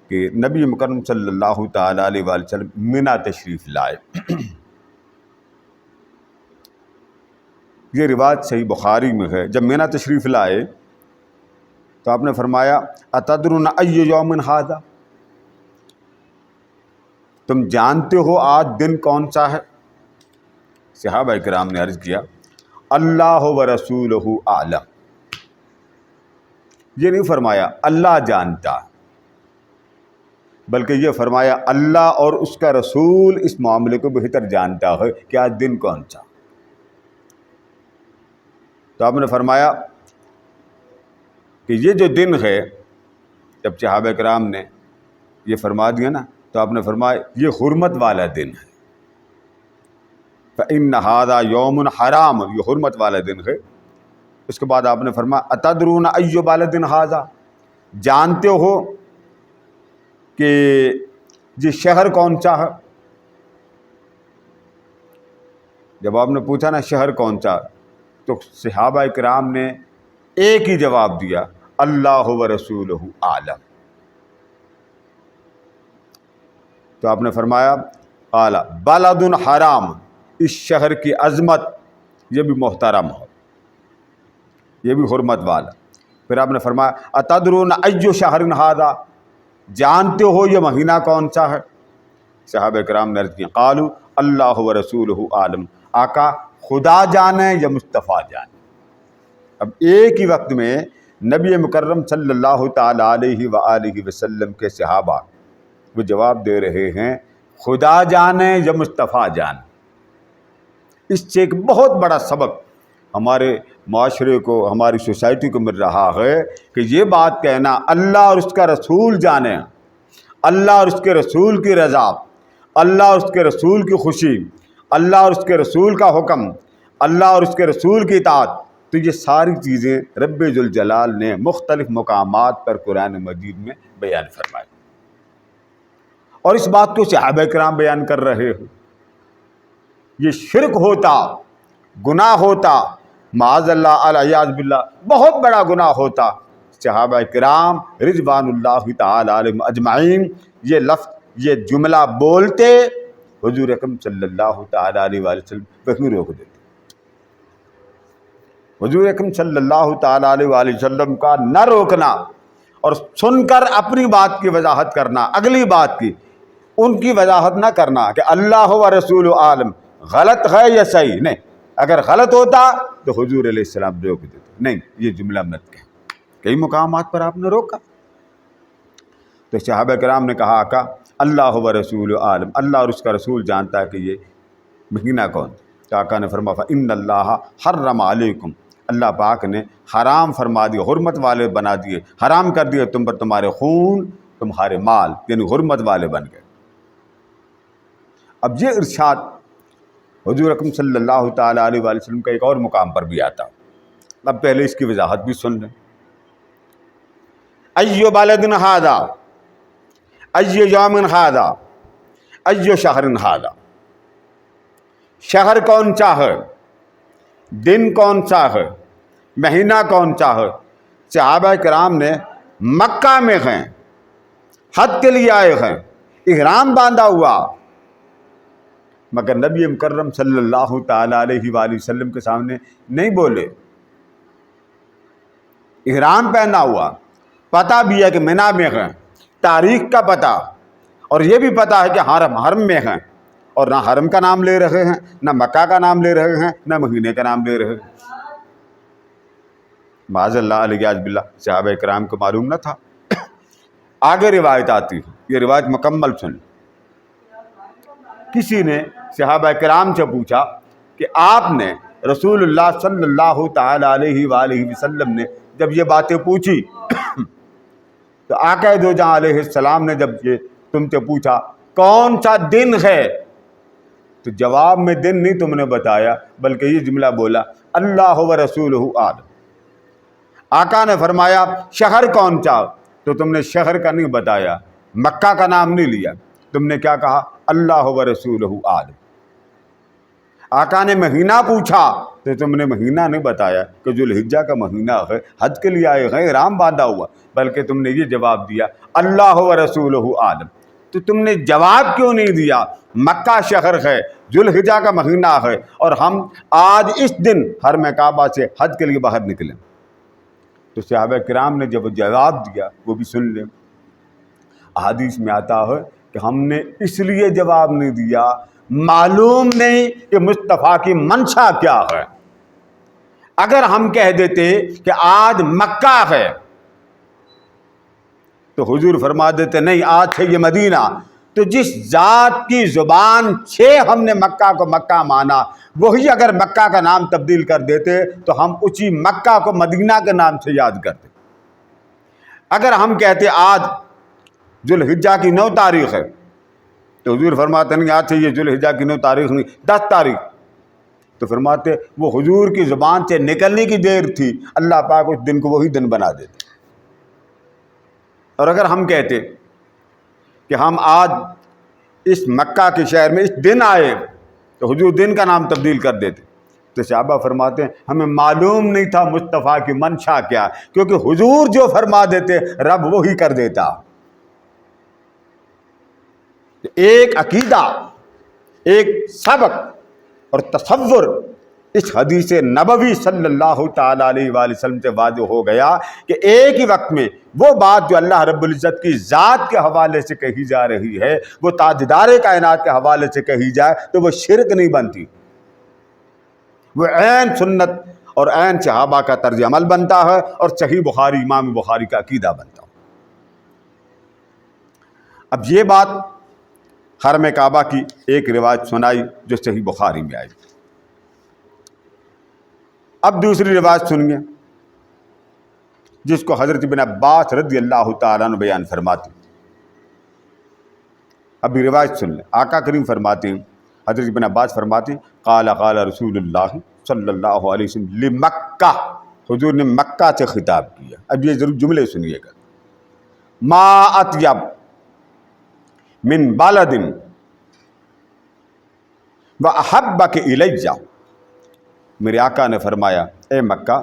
کہ نبی مکرم صلی اللہ تعالیٰ علیہ وآلہ وسلم منا تشریف لائے۔ یہ روایت صحیح بخاری میں ہے۔ جب منا تشریف لائے تو آپ نے فرمایا اتدرون ای یوم ھذا، تم جانتے ہو آج دن کون سا ہے؟ صحابہ کرام نے عرض کیا اللہ و رسولہ اعلم۔ یہ نہیں فرمایا اللہ جانتا، بلکہ یہ فرمایا اللہ اور اس کا رسول اس معاملے کو بہتر جانتا ہے کہ آج دن کون سا۔ تو آپ نے فرمایا کہ یہ جو دن ہے، جب صحابہ کرام نے یہ فرما دیا نا تو آپ نے فرمایا یہ حرمت والا دن ہے، فَإِنَّ هَذَا يَوْمٌ حرام، یہ حرمت والا دن ہے۔ اس کے بعد آپ نے فرمایا اتدرون ای بلد ھذا، جانتے ہو کہ یہ شہر کون سا ہے؟ جب آپ نے پوچھا نا شہر کون سا، تو صحابہ کرام نے ایک ہی جواب دیا اللہ و رسولہ اعلم۔ تو آپ نے فرمایا قال بلد حرام، اس شہر کی عظمت یہ بھی محترم ہو، یہ بھی حرمت والا۔ پھر آپ نے فرمایا اتدرون ای شہر ھذا، جانتے ہو یہ مہینہ کون سا ہے؟ صحابہ کرام نے عرض کیا قالوا اللہ و رسولہ اعلم، آقا خدا جانے یا مصطفیٰ جانے۔ اب ایک ہی وقت میں نبی مکرم صلی اللہ تعالیٰ علیہ وآلہ وسلم کے صحابہ وہ جواب دے رہے ہیں خدا جانے یا مصطفیٰ جانے۔ اس سے ایک بہت بڑا سبق ہمارے معاشرے کو، ہماری سوسائٹی کو مل رہا ہے کہ یہ بات کہنا اللہ اور اس کا رسول جانے، اللہ اور اس کے رسول کی رضا، اللہ اور اس کے رسول کی خوشی، اللہ اور اس کے رسول کا حکم، اللہ اور اس کے رسول کی اطاعت، تو یہ ساری چیزیں رب ذوالجلال نے مختلف مقامات پر قرآن مجید میں بیان فرمائی، اور اس بات کو صحابہ کرام بیان کر رہے ہیں۔ یہ شرک ہوتا، گناہ ہوتا، معاذ اللہ العیاذ باللہ بہت بڑا گناہ ہوتا، صحابہ کرام رضوان اللہ تعالی علیہم اجمعین یہ لفظ، یہ جملہ بولتے، حضور اکرم صلی اللہ تعالی علیہ وآلہ وسلم وہیں روک دیتے۔ حضور اکرم صلی اللہ تعالی علیہ وآلہ وسلم کا نہ روکنا اور سن کر اپنی بات کی وضاحت کرنا، اگلی بات کی ان کی وضاحت نہ کرنا کہ اللہ و رسول عالم غلط ہے یا صحیح، نہیں، اگر غلط ہوتا تو حضور علیہ السلام روک دیتے، نہیں یہ جملہ مت کہیں۔ کئی مقامات پر آپ نے روکا، تو صحابہ کرام نے کہا آقا اللہ و رسول عالم، اللہ اور اس کا رسول جانتا ہے کہ یہ مہینہ کون۔ تو آقا نے فرمایا فإن اللہ حرم علیکم، اللہ پاک نے حرام فرما دیے، حرمت والے بنا دیے، حرام کر دیے تم پر تمہارے خون، تمہارے مال، یعنی حرمت والے بن گئے۔ اب یہ ارشاد حضور اکرم صلی اللہ تعالیٰ علیہ وآلہ وسلم کا ایک اور مقام پر بھی آتا، اب پہلے اس کی وضاحت بھی سن لیں۔ ای بلد ھذا، ای یوم ھذا، ای شہر ھذا، شہر کون سا ہے، دن کون سا ہے، مہینہ کون سا ہے؟ صحابہ کرام نے مکہ میں ہیں، حج کے لیے آئے ہیں، احرام باندھا ہوا، مگر نبی مکرم صلی اللہ تعالیٰ علیہ وآلہ وسلم کے سامنے نہیں بولے۔ احرام پہنا ہوا، پتہ بھی ہے کہ منا میں ہیں، تاریخ کا پتہ، اور یہ بھی پتہ ہے کہ حرم میں ہیں، اور نہ حرم کا نام لے رہے ہیں، نہ مکہ کا نام لے رہے ہیں، نہ مہینے کا نام لے رہے ہیں۔ معاذ اللہ العیاذ باللہ صحابہ کرام کو معلوم نہ تھا۔ آگے روایت آتی ہے، یہ روایت مکمل سن۔ کسی نے صحابہ کرام سے پوچھا کہ آپ نے رسول اللہ صلی اللہ تعالیٰ علیہ وآلہ وسلم نے جب یہ باتیں پوچھی تو آقا دو جہاں علیہ السلام نے جب یہ تم سے پوچھا کون سا دن ہے، تو جواب میں دن نہیں تم نے بتایا، بلکہ یہ جملہ بولا اللہ و رسولہ اعلم۔ آقا نے فرمایا شہر کون سا، تو تم نے شہر کا نہیں بتایا، مکہ کا نام نہیں لیا، تم نے کیا کہا اللہ و رسولہ اعلم۔ آقا نے مہینہ پوچھا تو تم نے مہینہ نہیں بتایا کہ ذوالحجہ کا مہینہ ہے، حج کے لیے آئے ہیں، احرام باندھا ہوا، بلکہ تم نے یہ جواب دیا اللہ و رسولہ عالم۔ تو تم نے جواب کیوں نہیں دیا مکہ شہر ہے، ذوالحجہ کا مہینہ ہے، اور ہم آج اس دن حرم کعبہ سے حج کے لیے باہر نکلیں؟ تو صحابہ کرام نے جب جواب دیا وہ بھی سن لیں۔ احادیث میں آتا ہے کہ ہم نے اس لیے جواب نہیں دیا، معلوم نہیں کہ مصطفیٰ کی منشا کیا ہے۔ اگر ہم کہہ دیتے کہ آج مکہ ہے تو حضور فرما دیتے نہیں، آج ہے یہ مدینہ۔ تو جس ذات کی زبان سے ہم نے مکہ کو مکہ مانا، وہی اگر مکہ کا نام تبدیل کر دیتے تو ہم اسی مکہ کو مدینہ کے نام سے یاد کرتے۔ اگر ہم کہتے آج ذوالحجہ کی 9 تاریخ ہے تو حضور فرماتے نہیں آج سے یہ ذوالحجہ کی 9 تاریخ نہیں 10 تاریخ، تو فرماتے وہ حضور کی زبان سے نکلنے کی دیر تھی، اللہ پاک اس دن کو وہی دن بنا دیتے۔ اور اگر ہم کہتے کہ ہم آج اس مکہ کے شہر میں اس دن آئے تو حضور دن کا نام تبدیل کر دیتے۔ تو صحابہ فرماتے ہیں ہمیں معلوم نہیں تھا مصطفیٰ کی منشا کیا، کیونکہ حضور جو فرما دیتے رب وہی کر دیتا۔ ایک عقیدہ، ایک سبق اور تصور اس حدیث نبوی صلی اللہ تعالیٰ علیہ وآلہ وسلم سے واضح ہو گیا کہ ایک ہی وقت میں وہ بات جو اللہ رب العزت کی ذات کے حوالے سے کہی جا رہی ہے، وہ تاجدار کائنات کے حوالے سے کہی جائے تو وہ شرک نہیں بنتی، وہ عین سنت اور عین صحابہ کا طرز عمل بنتا ہے اور صحیح بخاری امام بخاری کا عقیدہ بنتا ہے۔ اب یہ بات حرم کعبہ کی ایک روایت سنائی جو صحیح بخاری میں آئی۔ اب دوسری روایت سنیے جس کو حضرت ابن عباس رضی اللہ تعالیٰ عنہ بیان فرماتے ہیں۔ ابھی روایت سن لیں۔ آقا کریم فرماتے ہیں، حضرت ابن عباس فرماتے ہیں قال قال رسول اللہ صلی اللہ علیہ وسلم لمکہ، حضور نے مکہ سے خطاب کیا۔ اب یہ ضرور جملے سنیے گا، ما اطیب من بلد واحبک الیہ، میرے آقا نے فرمایا اے مکہ،